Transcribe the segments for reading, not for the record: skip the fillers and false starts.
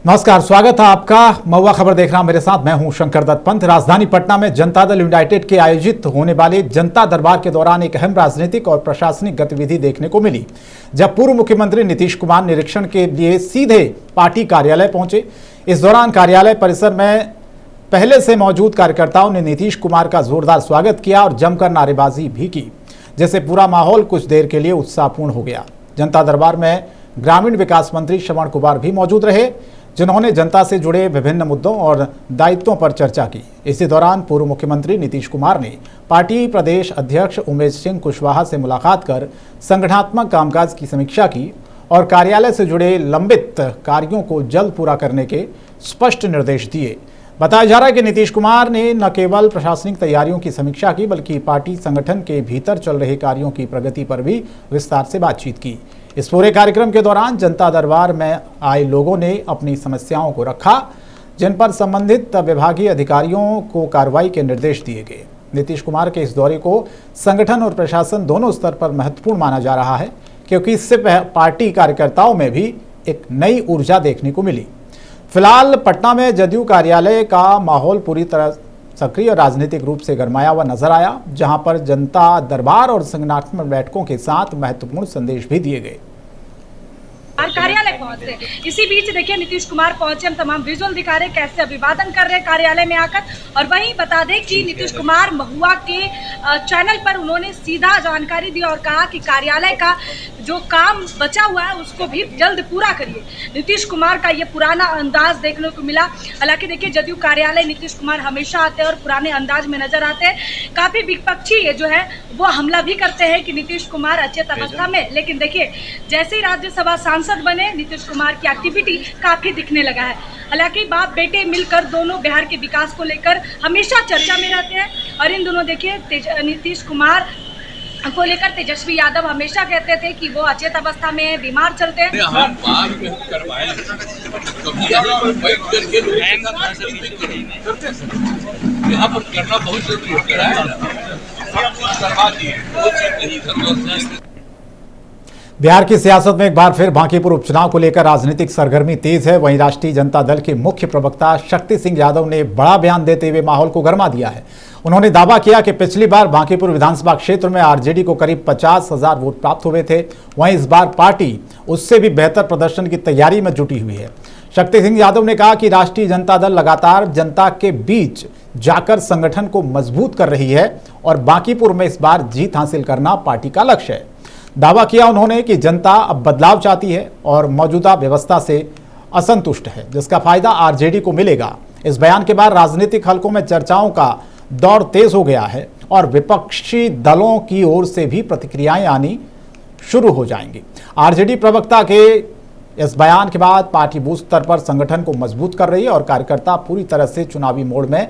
नमस्कार, स्वागत है आपका। महुआ खबर देख रहा मेरे साथ मैं हूं शंकर दत्त पंत। राजधानी पटना में जनता दल यूनाइटेड के आयोजित होने वाले जनता दरबार के दौरान एक अहम राजनीतिक और प्रशासनिक गतिविधि देखने को मिली, जब पूर्व मुख्यमंत्री नीतीश कुमार निरीक्षण के लिए सीधे पार्टी कार्यालय पहुंचे। इस दौरान कार्यालय परिसर में पहले से मौजूद कार्यकर्ताओं ने नीतीश कुमार का जोरदार स्वागत किया और जमकर नारेबाजी भी की, जिससे पूरा माहौल कुछ देर के लिए उत्साहपूर्ण हो गया। जनता दरबार में ग्रामीण विकास मंत्री श्रवण कुमार भी मौजूद रहे, जिन्होंने जनता से जुड़े विभिन्न मुद्दों और दायित्वों पर चर्चा की। इसी दौरान पूर्व मुख्यमंत्री नीतीश कुमार ने पार्टी प्रदेश अध्यक्ष उमेश सिंह कुशवाहा से मुलाकात कर संगठनात्मक कामकाज की समीक्षा की और कार्यालय से जुड़े लंबित कार्यों को जल्द पूरा करने के स्पष्ट निर्देश दिए। बताया जा रहा है कि नीतीश कुमार ने न केवल प्रशासनिक तैयारियों की समीक्षा की, बल्कि पार्टी संगठन के भीतर चल रहे कार्यों की प्रगति पर भी विस्तार से बातचीत की। इस पूरे कार्यक्रम के दौरान जनता दरबार में आए लोगों ने अपनी समस्याओं को रखा, जिन पर संबंधित विभागीय अधिकारियों को कार्रवाई के निर्देश दिए गए। नीतीश कुमार के इस दौरे को संगठन और प्रशासन दोनों स्तर पर महत्वपूर्ण माना जा रहा है, क्योंकि इससे पार्टी कार्यकर्ताओं में भी एक नई ऊर्जा देखने को मिली। फिलहाल पटना में जदयू कार्यालय का माहौल पूरी तरह सक्रिय राजनीतिक रूप से गरमाया हुआ नजर आया, जहां पर जनता दरबार और संगठनात्मक बैठकों के साथ महत्वपूर्ण संदेश भी दिए गए। और कार्यालय पहुंचे। इसी बीच देखिए नीतीश कुमार पहुंचे, हम तमाम विजुअल दिखा रहे कैसे अभिवादन कर रहे कार्यालय में आकर। और वहीं बता दें कि नीतीश कुमार महुआ के चैनल पर उन्होंने सीधा जानकारी दी और कहा कि कार्यालय का जो काम बचा हुआ है उसको भी जल्द पूरा करिए। नीतीश कुमार का ये पुराना अंदाज देखने को मिला। हालांकि देखिए जदयू कार्यालय नीतीश कुमार हमेशा आते हैं और पुराने अंदाज में नजर आते हैं। काफी विपक्षी जो है वो हमला भी करते हैं कि नीतीश कुमार अचेत अवस्था में, लेकिन देखिए जैसे ही राज्यसभा सांसद बने नीतीश कुमार की एक्टिविटी काफी दिखने लगा है। हालांकि बाप बेटे मिलकर दोनों बिहार के विकास को लेकर हमेशा चर्चा में रहते हैं। और इन दोनों देखिए नीतीश कुमार को लेकर तेजस्वी यादव हमेशा कहते थे कि वो अचेत अवस्था में बीमार चलते हैं। बिहार की सियासत में एक बार फिर बांकीपुर उपचुनाव को लेकर राजनीतिक सरगर्मी तेज है। वहीं राष्ट्रीय जनता दल के मुख्य प्रवक्ता शक्ति सिंह यादव ने बड़ा बयान देते हुए माहौल को गरमा दिया है। उन्होंने दावा किया कि पिछली बार बांकीपुर विधानसभा क्षेत्र में आरजेडी को करीब 50,000 वोट प्राप्त हुए थे, वहीं इस बार पार्टी उससे भी बेहतर प्रदर्शन की तैयारी में जुटी हुई है। शक्ति सिंह यादव ने कहा कि राष्ट्रीय जनता दल लगातार जनता के बीच जाकर संगठन को मजबूत कर रही है और बांकीपुर में इस बार जीत हासिल करना पार्टी का लक्ष्य है। दावा किया उन्होंने कि जनता अब बदलाव चाहती है और मौजूदा व्यवस्था से असंतुष्ट है, जिसका फायदा आरजेडी को मिलेगा। इस बयान के बाद राजनीतिक हलकों में चर्चाओं का दौर तेज हो गया है और विपक्षी दलों की ओर से भी प्रतिक्रियाएं आनी शुरू हो जाएंगी। आरजेडी प्रवक्ता के इस बयान के बाद पार्टी बूथ स्तर पर संगठन को मजबूत कर रही है और कार्यकर्ता पूरी तरह से चुनावी मोड में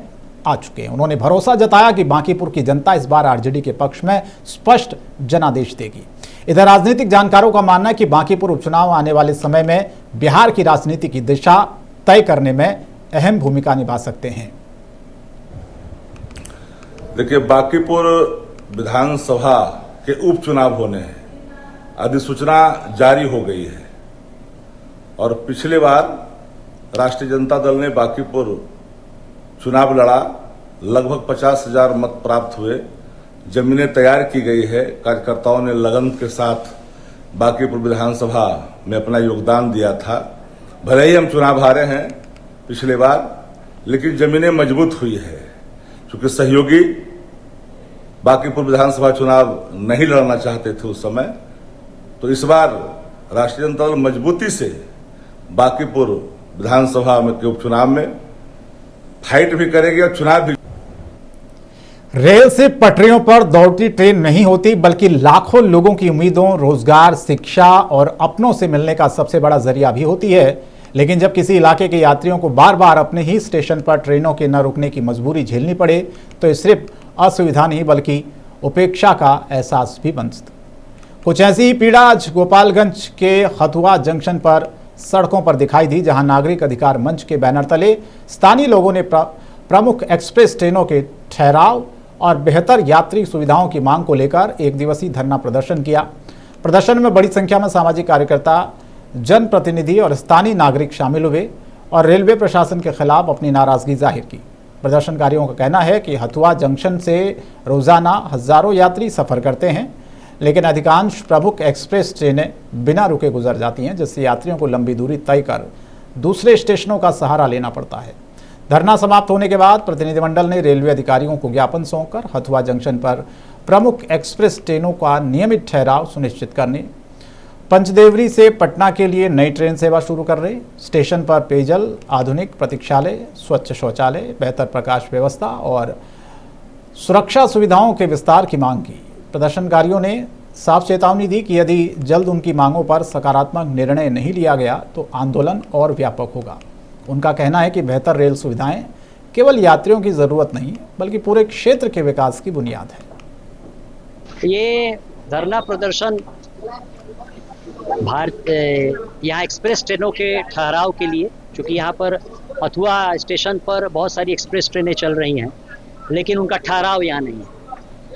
आ चुके हैं। उन्होंने भरोसा जताया कि बांकीपुर की जनता इस बार आरजेडी के पक्ष में स्पष्ट जनादेश देगी। इधर राजनीतिक जानकारों का मानना है कि बांकीपुर उपचुनाव आने वाले समय में बिहार की राजनीति की दिशा तय करने में अहम भूमिका निभा सकते हैं। देखिए, बांकीपुर विधानसभा के उपचुनाव होने हैं, अधिसूचना जारी हो गई है और पिछले बार राष्ट्रीय जनता दल ने बांकीपुर चुनाव लड़ा, लगभग 50,000 मत प्राप्त हुए, जमीनें तैयार की गई है, कार्यकर्ताओं ने लगन के साथ बांकीपुर विधानसभा में अपना योगदान दिया था। भले ही हम चुनाव हारे हैं पिछले बार, लेकिन जमीनें मजबूत हुई है। क्योंकि सहयोगी बांकीपुर विधानसभा चुनाव नहीं लड़ना चाहते थे उस समय, तो इस बार राष्ट्रीय जनता दल मजबूती से बांकीपुर विधानसभा में के उपचुनाव में फाइट भी करेगी और चुनाव भी। रेल से पटरियों पर दौड़ती ट्रेन नहीं होती, बल्कि लाखों लोगों की उम्मीदों, रोजगार, शिक्षा और अपनों से मिलने का सबसे बड़ा जरिया भी होती है। लेकिन जब किसी इलाके के यात्रियों को बार बार अपने ही स्टेशन पर ट्रेनों के न रुकने की मजबूरी झेलनी पड़े, तो ये सिर्फ असुविधा नहीं बल्कि उपेक्षा का एहसास भी बन सकता। कुछ ऐसी ही पीड़ा आज गोपालगंज के हथुआ जंक्शन पर सड़कों पर दिखाई दी, जहां नागरिक अधिकार मंच के बैनर तले स्थानीय लोगों ने प्रमुख एक्सप्रेस ट्रेनों के ठहराव और बेहतर यात्री सुविधाओं की मांग को लेकर एक दिवसीय धरना प्रदर्शन किया। प्रदर्शन में बड़ी संख्या में सामाजिक कार्यकर्ता, जनप्रतिनिधि और स्थानीय नागरिक शामिल हुए। और रेलवे प्रशासन के खिलाफ अपनी नाराजगी जाहिर की। प्रदर्शनकारियों का कहना है कि हथुआ जंक्शन से रोजाना हजारों यात्री सफर करते हैं, लेकिन अधिकांश प्रमुख एक्सप्रेस ट्रेनें बिना रुके गुजर जाती हैं, जिससे यात्रियों को लंबी दूरी तय कर दूसरे स्टेशनों का सहारा लेना पड़ता है। धरना समाप्त होने के बाद प्रतिनिधिमंडल ने रेलवे अधिकारियों को ज्ञापन सौंपकर हथुआ जंक्शन पर प्रमुख एक्सप्रेस ट्रेनों का नियमित ठहराव सुनिश्चित करने, पंचदेवरी से पटना के लिए नई ट्रेन सेवा शुरू कर रहे, स्टेशन पर पेयजल, आधुनिक प्रतीक्षालय, स्वच्छ शौचालय, बेहतर प्रकाश व्यवस्था और सुरक्षा सुविधाओं के विस्तार की मांग की। प्रदर्शनकारियों ने साफ चेतावनी दी कि यदि जल्द उनकी मांगों पर सकारात्मक निर्णय नहीं लिया गया तो आंदोलन और व्यापक होगा। उनका कहना है कि बेहतर रेल सुविधाएं केवल यात्रियों की जरूरत नहीं बल्कि पूरे क्षेत्र के विकास की बुनियाद है। ये धरना प्रदर्शन यहाँ एक्सप्रेस ट्रेनों के ठहराव के लिए, क्योंकि यहाँ पर हथुआ स्टेशन पर बहुत सारी एक्सप्रेस ट्रेनें चल रही हैं लेकिन उनका ठहराव यहाँ नहीं है,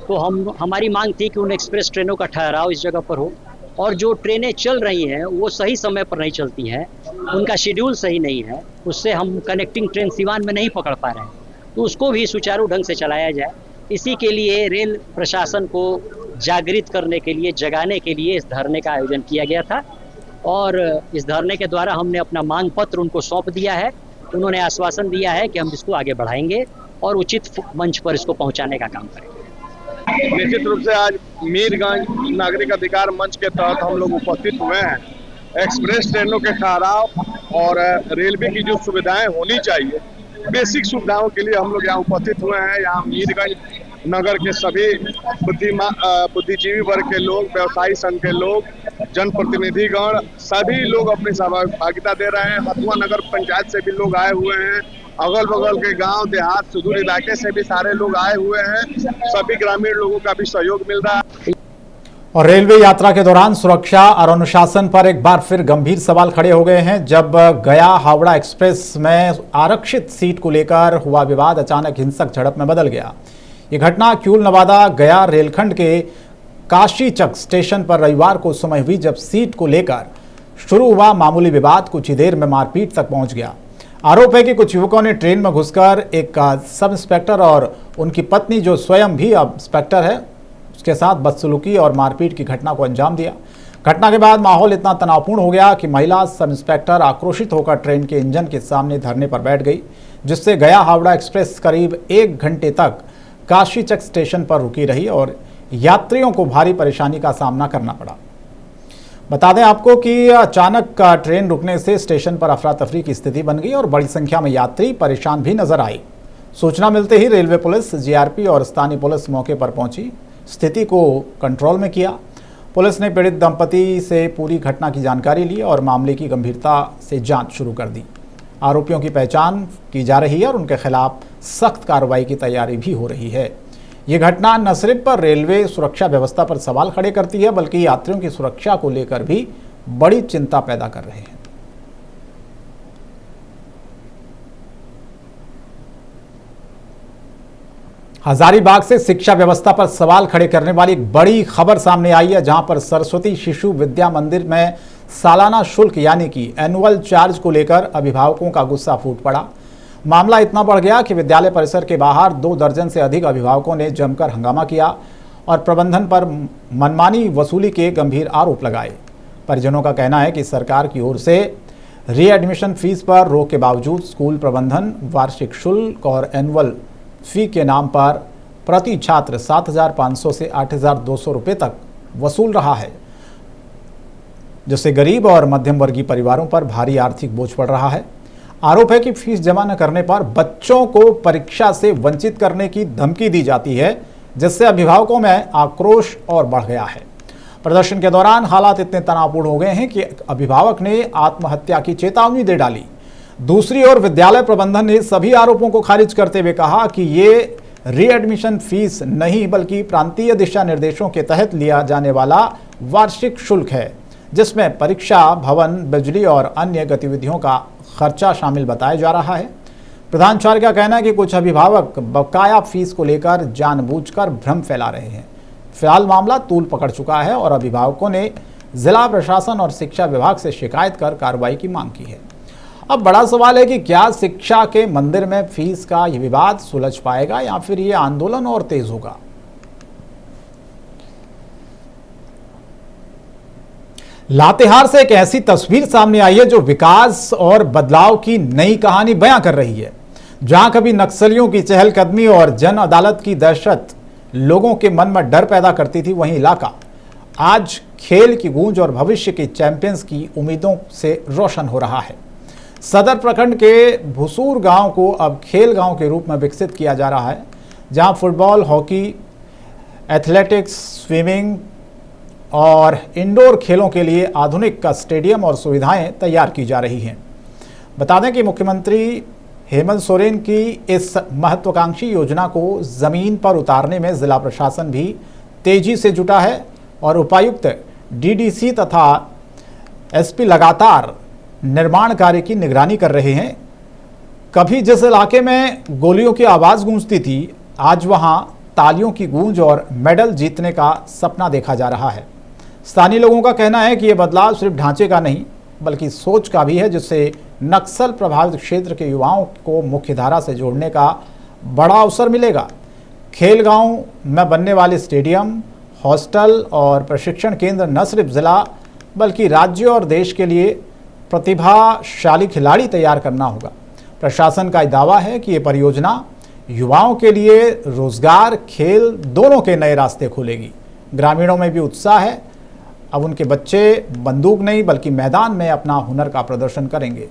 तो हमारी मांग थी कि उन एक्सप्रेस ट्रेनों का ठहराव इस जगह पर हो, और जो ट्रेनें चल रही हैं वो सही समय पर नहीं चलती हैं, उनका शेड्यूल सही नहीं है, उससे हम कनेक्टिंग ट्रेन सिवान में नहीं पकड़ पा रहे हैं, तो उसको भी सुचारू ढंग से चलाया जाए। इसी के लिए रेल प्रशासन को जागृत करने के लिए, जगाने के लिए इस धरने का आयोजन किया गया था, और इस धरने के द्वारा हमने अपना मांग पत्र उनको सौंप दिया है। उन्होंने आश्वासन दिया है कि हम इसको आगे बढ़ाएंगे और उचित मंच पर इसको पहुंचाने का काम करेंगे। निश्चित रूप से आज मीरगंज नागरिक अधिकार मंच के तहत हम लोग उपस्थित हुए हैं। एक्सप्रेस ट्रेनों के ठहराव और रेलवे की जो सुविधाएं होनी चाहिए, बेसिक सुविधाओं के लिए हम लोग यहाँ उपस्थित हुए हैं। यहाँ मीरगंज नगर के सभी बुद्धिजीवी वर्ग के लोग, व्यवसायी संघ के लोग, जनप्रतिनिधिगण, सभी लोग अपनी सहभागिता दे रहे हैं। हथुआ नगर पंचायत से भी लोग आए हुए हैं, अगल बगल के गांव देहात सुदूर इलाके से भी सारे लोग आए हुए हैं। सभी ग्रामीण लोगों का भी सहयोग मिल रहा है। और रेलवे यात्रा के दौरान सुरक्षा और अनुशासन पर एक बार फिर गंभीर सवाल खड़े हो गए हैं। जब गया हावड़ा एक्सप्रेस में आरक्षित सीट को लेकर हुआ विवाद अचानक हिंसक झड़प में बदल गया। ये घटना क्यूल नवादा गया रेलखंड के काशीचक स्टेशन पर रविवार को समय हुई, जब सीट को लेकर शुरू हुआ मामूली विवाद कुछ ही देर में मारपीट तक पहुंच गया। आरोप है कि कुछ युवकों ने ट्रेन में घुसकर एक सब इंस्पेक्टर और उनकी पत्नी, जो स्वयं भी अब इंस्पेक्टर है, उसके साथ बदसलूकी और मारपीट की घटना को अंजाम दिया। घटना के बाद माहौल इतना तनावपूर्ण हो गया कि महिला सब इंस्पेक्टर आक्रोशित होकर ट्रेन के इंजन के सामने धरने पर बैठ गई, जिससे गया हावड़ा एक्सप्रेस करीब 1 घंटे तक काशीचक स्टेशन पर रुकी रही और यात्रियों को भारी परेशानी का सामना करना पड़ा। बता दें आपको कि अचानक ट्रेन रुकने से स्टेशन पर अफरा तफरी की स्थिति बन गई और बड़ी संख्या में यात्री परेशान भी नजर आए। सूचना मिलते ही रेलवे पुलिस, जीआरपी और स्थानीय पुलिस मौके पर पहुंची, स्थिति को कंट्रोल में किया। पुलिस ने पीड़ित दंपति से पूरी घटना की जानकारी ली और मामले की गंभीरता से जांच शुरू कर दी। आरोपियों की पहचान की जा रही है और उनके खिलाफ सख्त कार्रवाई की तैयारी भी हो रही है। ये घटना न सिर्फ पर रेलवे सुरक्षा व्यवस्था पर सवाल खड़े करती है, बल्कि यात्रियों की सुरक्षा को लेकर भी बड़ी चिंता पैदा कर रहे हैं। हजारीबाग से शिक्षा व्यवस्था पर सवाल खड़े करने वाली एक बड़ी खबर सामने आई है, जहां पर सरस्वती शिशु विद्या मंदिर में सालाना शुल्क यानी कि एनुअल चार्ज को लेकर अभिभावकों का गुस्सा फूट पड़ा। मामला इतना बढ़ गया कि विद्यालय परिसर के बाहर 2 दर्जन से अधिक अभिभावकों ने जमकर हंगामा किया और प्रबंधन पर मनमानी वसूली के गंभीर आरोप लगाए। परिजनों का कहना है कि सरकार की ओर से रीएडमिशन फीस पर रोक के बावजूद स्कूल प्रबंधन वार्षिक शुल्क और एनुअल फी के नाम पर प्रति छात्र 7,500 से 8,200 रुपये तक वसूल रहा है, जिससे गरीब और मध्यम वर्गीय परिवारों पर भारी आर्थिक बोझ पड़ रहा है। आरोप है कि फीस जमा न करने पर बच्चों को परीक्षा से वंचित करने की धमकी दी जाती है, जिससे अभिभावकों में आक्रोश और बढ़ गया है। प्रदर्शन के दौरान हालात इतने तनावपूर्ण हो गए हैं कि अभिभावक ने आत्महत्या की चेतावनी दे डाली। दूसरी ओर विद्यालय प्रबंधन ने सभी आरोपों को खारिज करते हुए कहा कि ये रीएडमिशन फीस नहीं बल्कि प्रांतीय दिशा निर्देशों के तहत लिया जाने वाला वार्षिक शुल्क है, जिसमें परीक्षा, भवन, बिजली और अन्य गतिविधियों का खर्चा शामिल बताया जा रहा है। प्रधानाचार्य का कहना है कि कुछ अभिभावक बकाया फीस को लेकर जानबूझकर भ्रम फैला रहे हैं। फिलहाल मामला तूल पकड़ चुका है और अभिभावकों ने जिला प्रशासन और शिक्षा विभाग से शिकायत कर कार्रवाई की मांग की है। अब बड़ा सवाल है कि क्या शिक्षा के मंदिर में फीस का ये विवाद सुलझ पाएगा या फिर ये आंदोलन और तेज होगा। लातेहार से एक ऐसी तस्वीर सामने आई है जो विकास और बदलाव की नई कहानी बयां कर रही है। जहां कभी नक्सलियों की चहलकदमी और जन अदालत की दहशत लोगों के मन में डर पैदा करती थी, वहीं इलाका आज खेल की गूंज और भविष्य के चैंपियंस की उम्मीदों से रोशन हो रहा है। सदर प्रखंड के भुसूर गांव को अब खेल गांव के रूप में विकसित किया जा रहा है, जहां फुटबॉल, हॉकी, एथलेटिक्स, स्विमिंग और इंडोर खेलों के लिए आधुनिक का स्टेडियम और सुविधाएं तैयार की जा रही हैं। बता दें कि मुख्यमंत्री हेमंत सोरेन की इस महत्वाकांक्षी योजना को जमीन पर उतारने में जिला प्रशासन भी तेजी से जुटा है और उपायुक्त, डीडीसी तथा एसपी लगातार निर्माण कार्य की निगरानी कर रहे हैं। कभी जिस इलाके में गोलियों की आवाज़ गूंजती थी, आज वहां तालियों की गूंज और मेडल जीतने का सपना देखा जा रहा है। स्थानीय लोगों का कहना है कि यह बदलाव सिर्फ ढांचे का नहीं बल्कि सोच का भी है, जिससे नक्सल प्रभावित क्षेत्र के युवाओं को मुख्यधारा से जोड़ने का बड़ा अवसर मिलेगा। खेल गांव में बनने वाले स्टेडियम, हॉस्टल और प्रशिक्षण केंद्र न सिर्फ जिला बल्कि राज्य और देश के लिए प्रतिभाशाली खिलाड़ी तैयार करना होगा। प्रशासन का दावा है कि ये परियोजना युवाओं के लिए रोजगार, खेल दोनों के नए रास्ते खोलेगी। ग्रामीणों में भी उत्साह है। अब उनके बच्चे बंदूक नहीं बल्कि मैदान में अपना हुनर का प्रदर्शन करेंगे।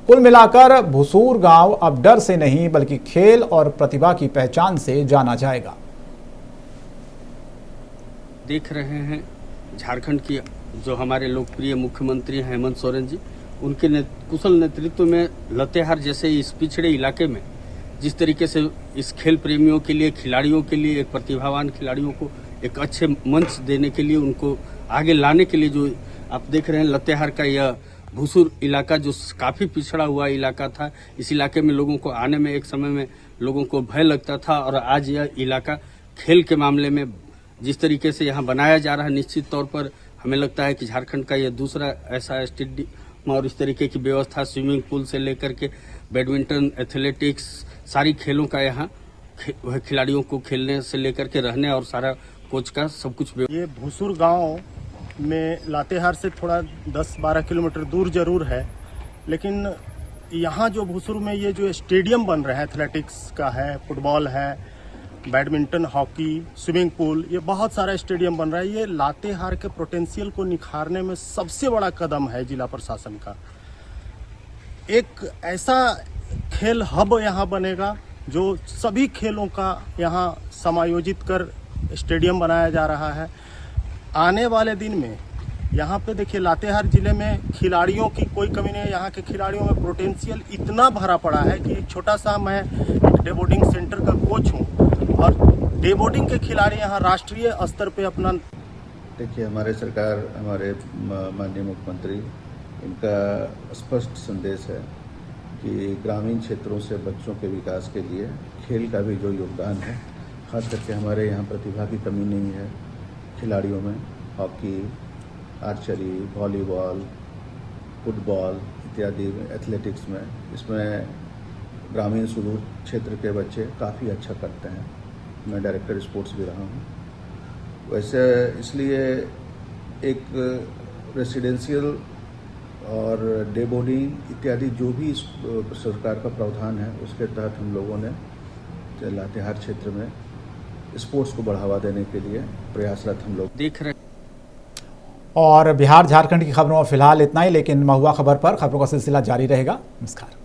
कुल मिलाकर भुसूर गांव अब डर से नहीं बल्कि खेल और प्रतिभा की पहचान से जाना जाएगा। देख रहे हैं झारखंड की जो हमारे लोकप्रिय मुख्यमंत्री हेमंत सोरेन जी, उनके कुशल नेतृत्व में लातेहार जैसे इस पिछड़े इलाके में जिस तरीके से इस खेल प्रेमियों के लिए, खिलाड़ियों के लिए, एक प्रतिभावान खिलाड़ियों को एक अच्छे मंच देने के लिए, उनको आगे लाने के लिए जो आप देख रहे हैं लातेहार का यह भुसूर इलाका जो काफ़ी पिछड़ा हुआ इलाका था, इस इलाके में लोगों को आने में एक समय में लोगों को भय लगता था और आज यह इलाका खेल के मामले में जिस तरीके से यहाँ बनाया जा रहा है, निश्चित तौर पर हमें लगता है कि झारखंड का यह दूसरा ऐसा स्टेडियम और इस तरीके की व्यवस्था, स्विमिंग पूल से लेकर के बैडमिंटन, एथलेटिक्स, सारी खेलों का यहाँ खिलाड़ियों को खेलने से लेकर के रहने और सारा कोच का सब कुछ। ये भुसूर गांव में लातेहार से थोड़ा 10-12 किलोमीटर दूर जरूर है, लेकिन यहाँ जो भुसूर में ये जो स्टेडियम बन रहा है, एथलेटिक्स का है, फुटबॉल है, बैडमिंटन, हॉकी, स्विमिंग पूल, ये बहुत सारा स्टेडियम बन रहा है। ये लातेहार के पोटेंशियल को निखारने में सबसे बड़ा कदम है जिला प्रशासन का। एक ऐसा खेल हब यहाँ बनेगा जो सभी खेलों का यहाँ समायोजित कर स्टेडियम बनाया जा रहा है। आने वाले दिन में यहाँ पे देखिए लातेहार जिले में खिलाड़ियों की कोई कमी नहीं है। यहाँ के खिलाड़ियों में पोटेंशियल इतना भरा पड़ा है कि एक छोटा सा मैं एक डे बोर्डिंग सेंटर का कोच हूँ और डे बोर्डिंग के खिलाड़ी यहाँ राष्ट्रीय स्तर पे अपना। देखिए, हमारे सरकार, हमारे माननीय मुख्यमंत्री, इनका स्पष्ट संदेश है कि ग्रामीण क्षेत्रों से बच्चों के विकास के लिए खेल का भी जो योगदान है, खास करके हमारे यहाँ प्रतिभा की कमी नहीं है। खिलाड़ियों में हॉकी, आर्चरी, वॉलीबॉल, फुटबॉल इत्यादि एथलेटिक्स में, इसमें ग्रामीण सुदूर क्षेत्र के बच्चे काफ़ी अच्छा करते हैं। मैं डायरेक्टर स्पोर्ट्स भी रहा हूँ। वैसे इसलिए एक रेसिडेंशियल और डे बोर्डिंग इत्यादि जो भी सरकार का प्रावधान है, उसके तहत हम लोगों ने लातेहार क्षेत्र में स्पोर्ट्स को बढ़ावा देने के लिए प्रयासरत हम लोग देख रहे। और बिहार झारखंड की खबरों में फिलहाल इतना ही, लेकिन महुआ खबर पर खबरों का सिलसिला जारी रहेगा। नमस्कार।